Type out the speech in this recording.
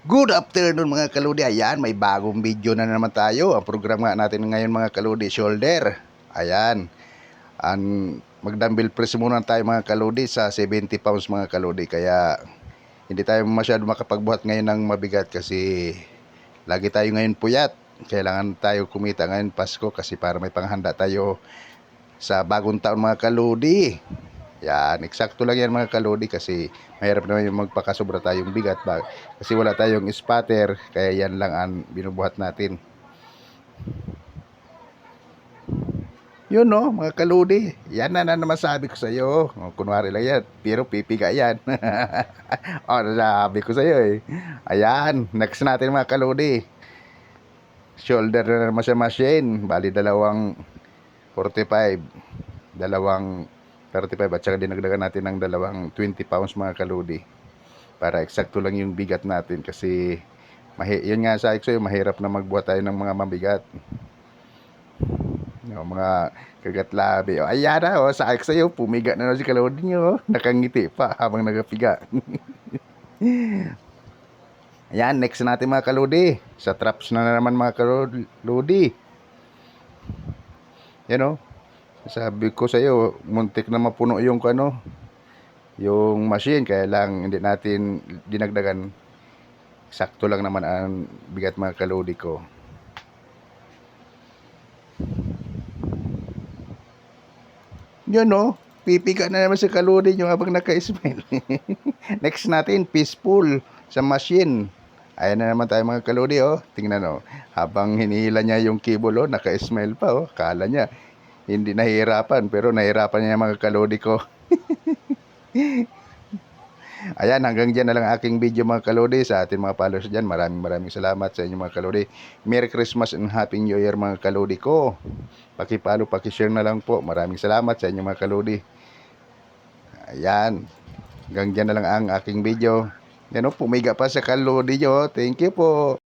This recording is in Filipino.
Good afternoon mga kaludi. Ayan, may bagong video na naman tayo. Ang programa natin ngayon mga kaludi, shoulder. Ayan. Magdumbbell press muna tayo mga kaludi sa 70 pounds mga kaludi. Kaya hindi tayo masyado makapagbuhat ngayon ng mabigat kasi lagi tayo ngayon puyat. Kailangan tayo kumita ngayon Pasko kasi para may panghanda tayo sa bagong taon mga kaludi. Yan, eksakto lang yan mga kalodi kasi mahirap naman yung magpakasobra tayong bigat ba? Kasi wala tayong spatter, kaya yan lang ang binubuhat natin. Yun no, mga kalodi, yan na naman sabi ko sa iyo. Kunwari lang yan, pero pipiga yan. Sabi ko sa iyo eh. Ayan, next natin mga kalodi. Shoulder na naman sa machine, bali dalawang 45, dalawang 35 at saka dinagdagan natin ng dalawang 20 pounds mga kaludi para eksakto lang yung bigat natin kasi yun nga sa sa'yo, mahirap na magbuhat tayo ng mga mabigat, yung mga kagat labi. Ayan na sa sa'yo, pumiga na si kaludi nyo, nakangiti pa habang nagapiga. Ayan, next natin mga kaludi, sa traps na naman mga kaludi. Yan sabi ko sa iyo, muntik na mapuno yung yung machine, kaya lang hindi natin dinagdagan. Sakto lang naman ang bigat mga kalodi ko. Yun pipiga na naman si kalodi nyo habang naka-smile. Next natin, peaceful sa machine. Ayan na naman tayo mga kalodi tingnan habang hinihila niya yung cable naka-smile pa kala niya hindi nahihirapan, pero nahihirapan niya mga kalodi ko. Ayan, hanggang dyan na lang aking video mga kalodi. Sa ating mga followers dyan, maraming salamat sa inyo mga kalodi. Merry Christmas and Happy New Year mga kalodi ko. Pakipalo, pakishare na lang po. Maraming salamat sa inyo mga kalodi. Ayan, hanggang dyan na lang ang aking video. Yan pumiga pa sa kalodi nyo. Thank you po.